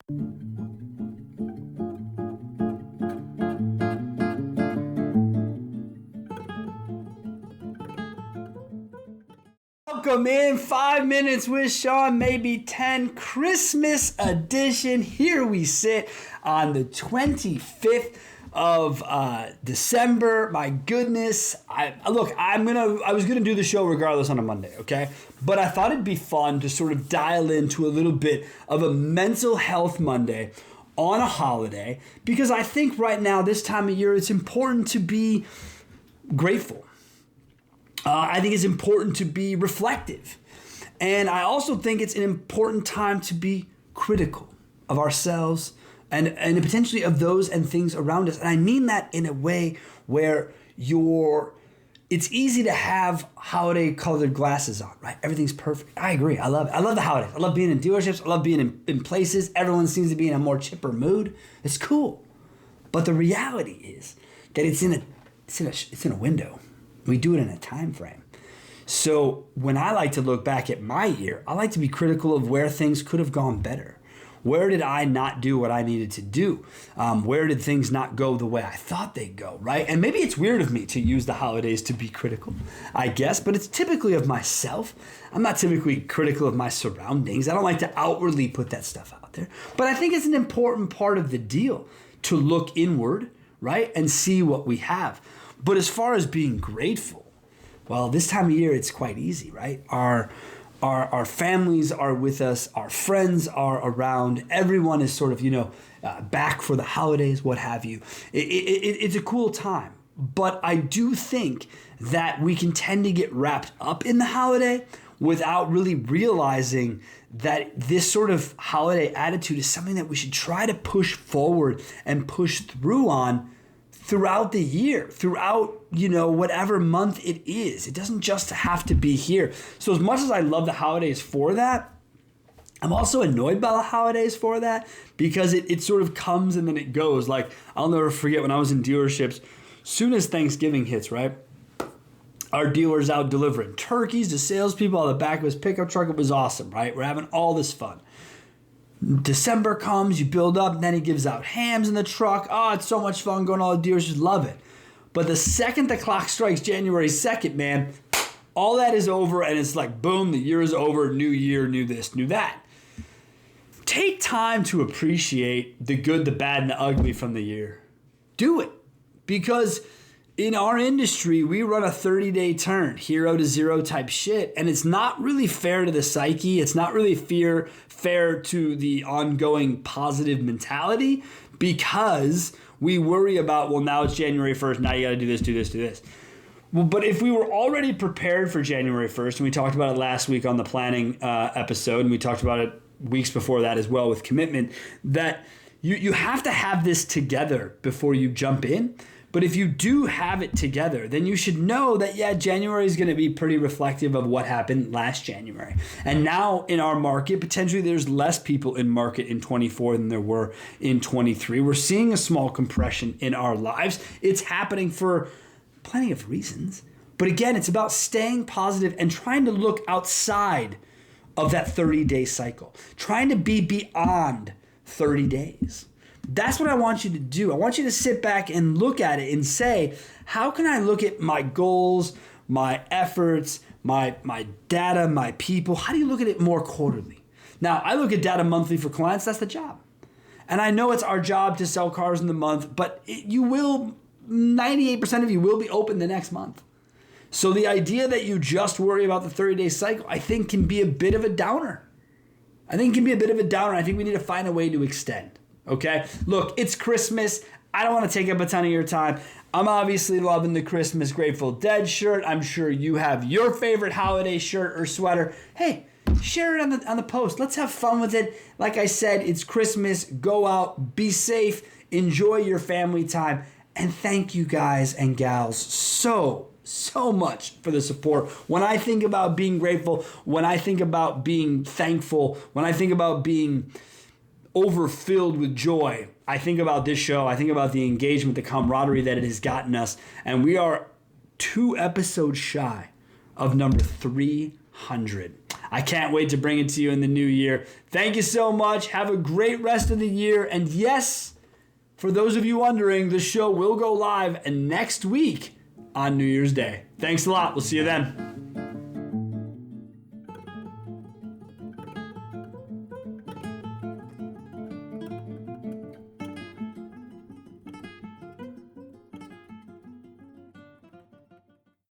Welcome in 5 minutes with Sean, maybe 10, Christmas edition. Here we sit on the 25th of December. My goodness. I was gonna do the show regardless on a Monday, okay? But I thought it'd be fun to sort of dial into a little bit of a mental health Monday on a holiday, because I think right now, this time of year, it's important to be grateful. I think it's important to be reflective. And I also think it's an important time to be critical of ourselves and potentially of those and things around us. And I mean that in a way where it's easy to have holiday colored glasses on, right? Everything's perfect. I agree. I love it. I love the holidays. I love being in dealerships. I love being in places. Everyone seems to be in a more chipper mood. It's cool. But the reality is that it's in a window. We do it in a time frame. So when I like to look back at my year, I like to be critical of where things could have gone better. Where did I not do what I needed to do? Where did things not go the way I thought they'd go, right? And maybe it's weird of me to use the holidays to be critical, I guess, but it's typically of myself. I'm not typically critical of my surroundings. I don't like to outwardly put that stuff out there. But I think it's an important part of the deal to look inward, right? And see what we have. But as far as being grateful, well, this time of year, it's quite easy, right? Our families are with us. Our friends are around. Everyone is sort of, back for the holidays, what have you. It's a cool time. But I do think that we can tend to get wrapped up in the holiday without really realizing that this sort of holiday attitude is something that we should try to push forward and push through on throughout the year, throughout, whatever month it is. It doesn't just have to be here. So as much as I love the holidays for that, I'm also annoyed by the holidays for that, because it sort of comes and then it goes. Like, I'll never forget when I was in dealerships, soon as Thanksgiving hits, right? Our dealer's out delivering turkeys to salespeople on the back of his pickup truck. It was awesome, right? We're having all this fun. December comes, you build up, and then he gives out hams in the truck. Oh, it's so much fun going to all the dealers, just love it. But the second the clock strikes January 2nd, man, all that is over, and it's like, boom, the year is over, new year, new this, new that. Take time to appreciate the good, the bad, and the ugly from the year. Do it. Because in our industry, we run a 30-day turn, hero to zero type shit, and it's not really fair to the psyche. It's not really fair to the ongoing positive mentality, because we worry about, well, now it's January 1st, now you got to do this, do this, do this. Well, but if we were already prepared for January 1st, and we talked about it last week on the planning episode, and we talked about it weeks before that as well with commitment, that you have to have this together before you jump in. But if you do have it together, then you should know that, January is going to be pretty reflective of what happened last January. And now in our market, potentially there's less people in market in 24 than there were in 23. We're seeing a small compression in our lives. It's happening for plenty of reasons. But again, it's about staying positive and trying to look outside of that 30-day cycle, trying to be beyond 30 days. That's what I want you to do. I want you to sit back and look at it and say, how can I look at my goals, my efforts, my data, my people? How do you look at it more quarterly? Now, I look at data monthly for clients. That's the job. And I know it's our job to sell cars in the month, but 98% of you will be open the next month. So the idea that you just worry about the 30-day cycle, I think can be a bit of a downer. I think we need to find a way to extend. Okay? Look, it's Christmas. I don't want to take up a ton of your time. I'm obviously loving the Christmas Grateful Dead shirt. I'm sure you have your favorite holiday shirt or sweater. Hey, share it on the post. Let's have fun with it. Like I said, it's Christmas. Go out, be safe, enjoy your family time, and thank you guys and gals so much for the support. When I think about being grateful, when I think about being thankful, when I think about being overfilled with joy, I think about this show. I think about the engagement, the camaraderie that it has gotten us. And we are 2 episodes shy of number 300. I can't wait to bring it to you in the new year. Thank you so much. Have a great rest of the year. And yes, for those of you wondering, the show will go live next week on New Year's Day. Thanks a lot. We'll see you then.